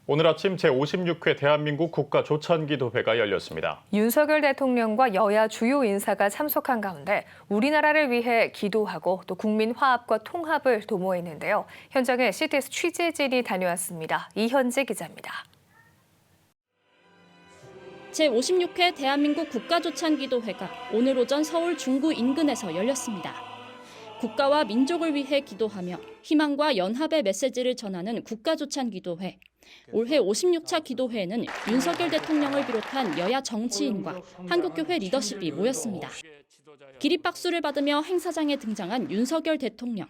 오늘 아침 제56회 대한민국 국가조찬기도회가 열렸습니다. 윤석열 대통령과 여야 주요 인사가 참석한 가운데 우리나라를 위해 기도하고 또 국민 화합과 통합을 도모했는데요. 현장에 CTS 취재진이 다녀왔습니다. 이현지 기자입니다. 제56회 대한민국 국가조찬기도회가 오늘 오전 서울 중구 인근에서 열렸습니다. 국가와 민족을 위해 기도하며 희망과 연합의 메시지를 전하는 국가조찬기도회. 올해 56차 기도회에는 윤석열 대통령을 비롯한 여야 정치인과 한국교회 리더십이 모였습니다. 기립박수를 받으며 행사장에 등장한 윤석열 대통령.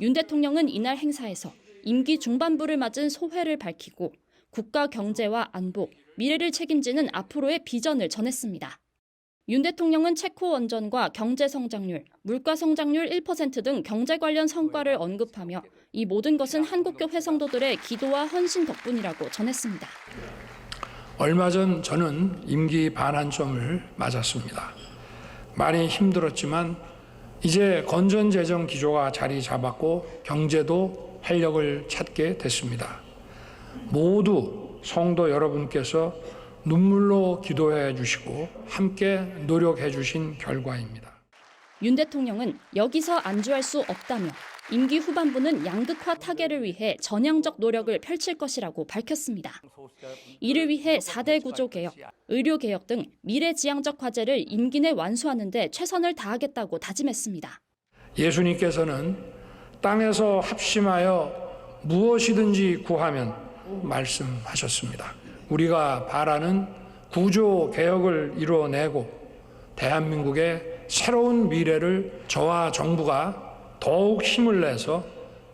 윤 대통령은 이날 행사에서 임기 중반부를 맞은 소회를 밝히고 국가 경제와 안보, 미래를 책임지는 앞으로의 비전을 전했습니다. 윤 대통령은 체코 원전과 경제 성장률, 물가 성장률 1% 등 경제 관련 성과를 언급하며 이 모든 것은 한국교회 성도들의 기도와 헌신 덕분이라고 전했습니다. 얼마 전 저는 임기 반환점을 맞았습니다. 많이 힘들었지만 이제 건전재정 기조가 자리 잡았고 경제도 활력을 찾게 됐습니다. 모두 성도 여러분께서 눈물로 기도해 주시고 함께 노력해 주신 결과입니다. 윤 대통령은 여기서 안주할 수 없다며 임기 후반부는 양극화 타개를 위해 전향적 노력을 펼칠 것이라고 밝혔습니다. 이를 위해 4대 구조개혁, 의료개혁 등 미래지향적 과제를 임기 내 완수하는 데 최선을 다하겠다고 다짐했습니다. 예수님께서는 땅에서 합심하여 무엇이든지 구하면 말씀하셨습니다. 우리가 바라는 구조 개혁을 이루어내고 대한민국의 새로운 미래를 저와 정부가 더욱 힘을 내서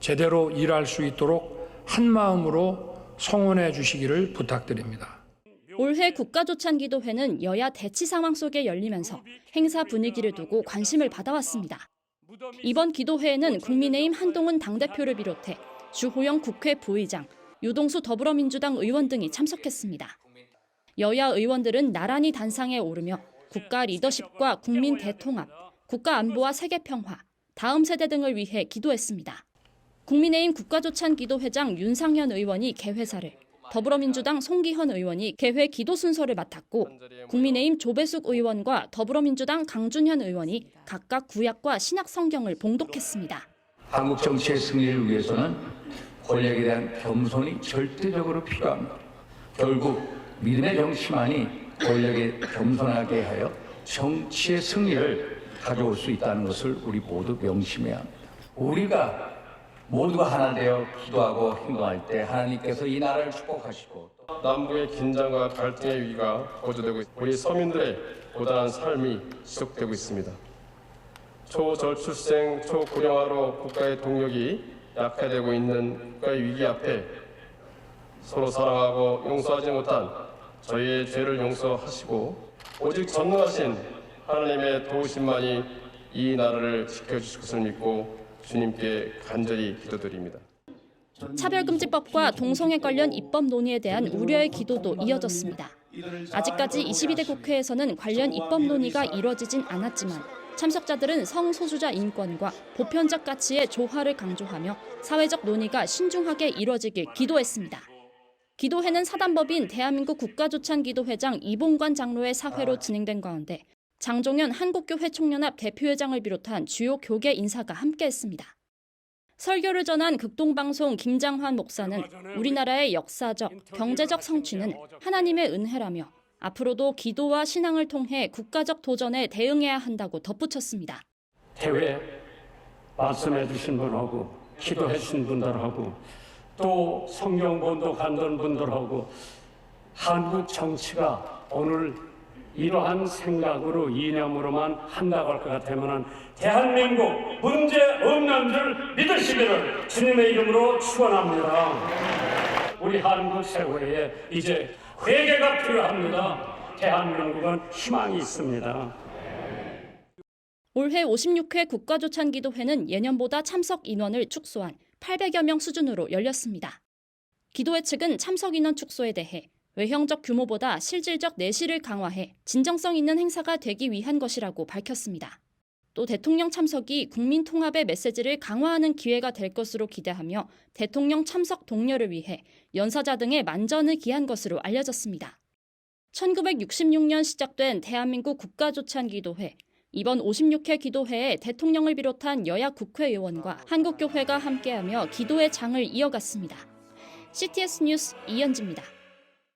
제대로 일할 수 있도록 한마음으로 성원해 주시기를 부탁드립니다. 올해 국가조찬기도회는 여야 대치 상황 속에 열리면서 행사 분위기를 두고 관심을 받아왔습니다. 이번 기도회에는 국민의힘 한동훈 당대표를 비롯해 주호영 국회 부의장, 유동수 더불어민주당 의원 등이 참석했습니다. 여야 의원들은 나란히 단상에 오르며 국가 리더십과 국민 대통합, 국가 안보와 세계 평화, 다음 세대 등을 위해 기도했습니다. 국민의힘 국가조찬기도회장 윤상현 의원이 개회사를, 더불어민주당 송기현 의원이 개회 기도 순서를 맡았고 국민의힘 조배숙 의원과 더불어민주당 강준현 의원이 각각 구약과 신약 성경을 봉독했습니다. 한국 정치의 승리를 위해서는 권력에 대한 겸손이 절대적으로 필요합니다. 결국 믿음의 정치만이 권력에 겸손하게 하여 정치의 승리를 가져올 수 있다는 것을 우리 모두 명심해야 합니다. 우리가 모두가 하나 되어 기도하고 행동할 때 하나님께서 이 나라를 축복하시고 남북의 긴장과 갈등의 위기가 고조되고 우리 서민들의 고단한 삶이 지속되고 있습니다. 초저출생, 초고령화로 국가의 동력이 약화되고 있는 국가의 위기 앞에 서로 사랑하고 용서하지 못한 저희의 죄를 용서하시고 오직 전능하신 하나님의 도우심만이 이 나라를 지켜주실 것을 믿고 주님께 간절히 기도드립니다. 차별금지법과 동성애 관련 입법 논의에 대한 우려의 기도도 이어졌습니다. 아직까지 22대 국회에서는 관련 입법 논의가 이뤄지진 않았지만 참석자들은 성소수자 인권과 보편적 가치의 조화를 강조하며 사회적 논의가 신중하게 이뤄지길 기도했습니다. 기도회는 사단법인 대한민국 국가조찬기도회장 이봉관 장로의 사회로 진행된 가운데 장종현 한국교회 총연합 대표회장을 비롯한 주요 교계 인사가 함께했습니다. 설교를 전한 극동방송 김장환 목사는 우리나라의 역사적, 경제적 성취는 하나님의 은혜라며 앞으로도 기도와 신앙을 통해 국가적 도전에 대응해야 한다고 덧붙였습니다. 대회 말씀해 주신 분하고 기도해 주신 분들하고 또 성경 본독하던 분들하고 한국 정치가 오늘 이러한 생각으로 이념으로만 한다고 할 것 같으면 대한민국 문제 없는 줄 믿으시기를 주님의 이름으로 축원합니다. 우리 한국 세월에 이제 회개가 필요합니다. 대한민국은 희망이 있습니다. 올해 56회 국가조찬기도회는 예년보다 참석 인원을 축소한 800여 명 수준으로 열렸습니다. 기도회 측은 참석 인원 축소에 대해 외형적 규모보다 실질적 내실을 강화해 진정성 있는 행사가 되기 위한 것이라고 밝혔습니다. 또 대통령 참석이 국민 통합의 메시지를 강화하는 기회가 될 것으로 기대하며 대통령 참석 독려를 위해 연사자 등의 만전을 기한 것으로 알려졌습니다. 1966년 시작된 대한민국 국가조찬기도회. 이번 56회 기도회에 대통령을 비롯한 여야 국회의원과 한국교회가 함께하며 기도의 장을 이어갔습니다. CTS 뉴스 이현지입니다.